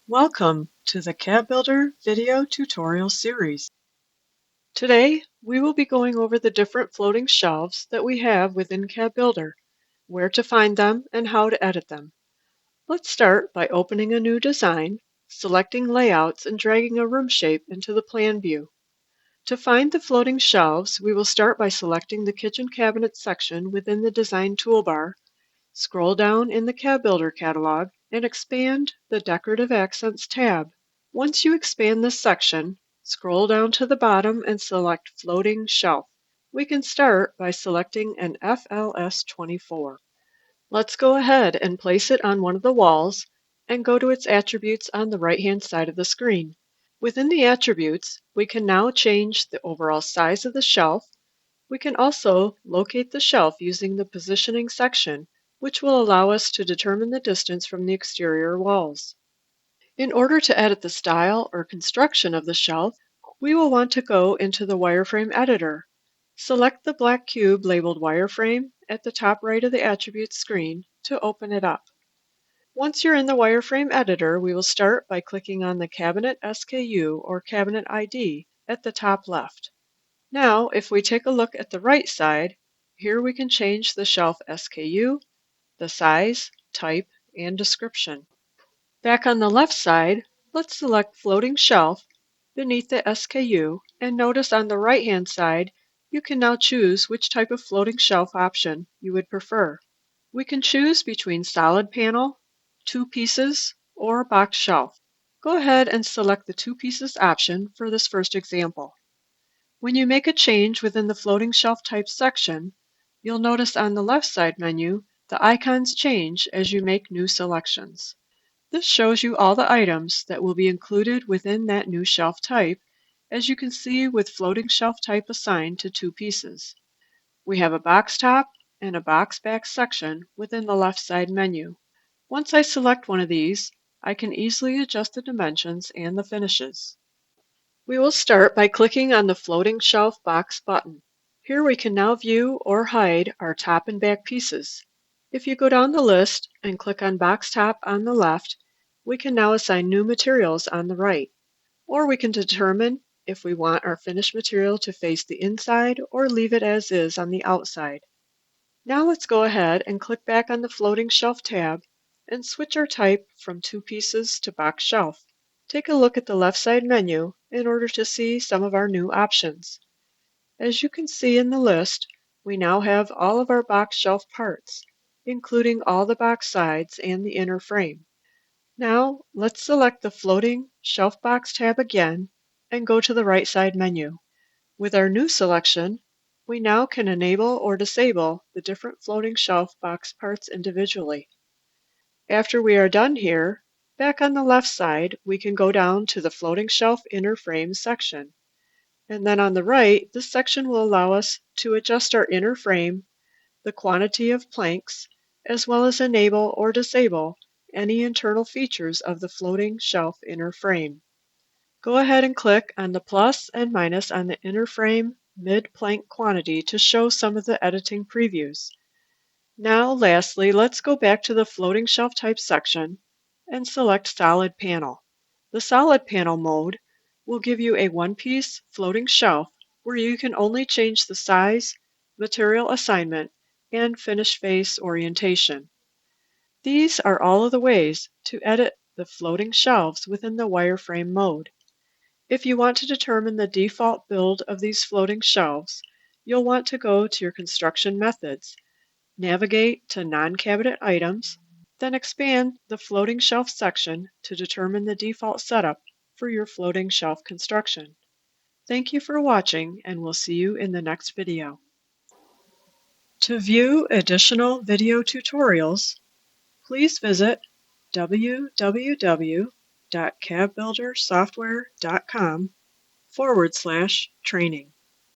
Welcome to the CAD Builder video tutorial series. Today, we will be going over the different floating shelves that we have within CAD Builder, where to find them, and how to edit them. Let's start by opening a new design, selecting Layouts, and dragging a room shape into the plan view. To find the floating shelves, we will start by selecting the Kitchen Cabinet section within the Design toolbar, scroll down in the CAD Builder catalog, and expand the Decorative Accents tab. Once you expand this section, scroll down to the bottom and select Floating Shelf. We can start by selecting an FLS24. Let's go ahead and place it on one of the walls and go to its attributes on the right-hand side of the screen. Within the attributes, we can now change the overall size of the shelf. We can also locate the shelf using the positioning section, which will allow us to determine the distance from the exterior walls. In order to edit the style or construction of the shelf, we will want to go into the wireframe editor. Select the black cube labeled wireframe at the top right of the attributes screen to open it up. Once you're in the wireframe editor, we will start by clicking on the cabinet SKU or cabinet ID at the top left. Now, if we take a look at the right side, here we can change the shelf SKU, the size, type, and description. Back on the left side, let's select Floating Shelf beneath the SKU, and notice on the right-hand side, you can now choose which type of floating shelf option you would prefer. We can choose between solid panel, two pieces, or box shelf. Go ahead and select the two pieces option for this first example. When you make a change within the Floating Shelf Type section, you'll notice on the left side menu, the icons change as you make new selections. This shows you all the items that will be included within that new shelf type, as you can see with floating shelf type assigned to two pieces. We have a box top and a box back section within the left side menu. Once I select one of these, I can easily adjust the dimensions and the finishes. We will start by clicking on the Floating Shelf Box button. Here we can now view or hide our top and back pieces. If you go down the list and click on Box Top on the left, we can now assign new materials on the right, or we can determine if we want our finished material to face the inside or leave it as is on the outside. Now let's go ahead and click back on the Floating Shelf tab and switch our type from two pieces to box shelf. Take a look at the left side menu in order to see some of our new options. As you can see in the list, we now have all of our box shelf parts, including all the box sides and the inner frame. Now, let's select the Floating Shelf Box tab again and go to the right side menu. With our new selection, we now can enable or disable the different floating shelf box parts individually. After we are done here, back on the left side, we can go down to the Floating Shelf Inner Frame section. And then on the right, this section will allow us to adjust our inner frame, the quantity of planks, as well as enable or disable any internal features of the floating shelf inner frame. Go ahead and click on the plus and minus on the inner frame mid-plank quantity to show some of the editing previews. Now, lastly, let's go back to the Floating Shelf Type section and select Solid Panel. The Solid Panel mode will give you a one-piece floating shelf where you can only change the size, material assignment, and finish face orientation. These are all of the ways to edit the floating shelves within the wireframe mode. If you want to determine the default build of these floating shelves, you'll want to go to your construction methods, navigate to non-cabinet items, then expand the floating shelf section to determine the default setup for your floating shelf construction. Thank you for watching, and we'll see you in the next video. To view additional video tutorials, please visit www.cadbuildersoftware.com/training.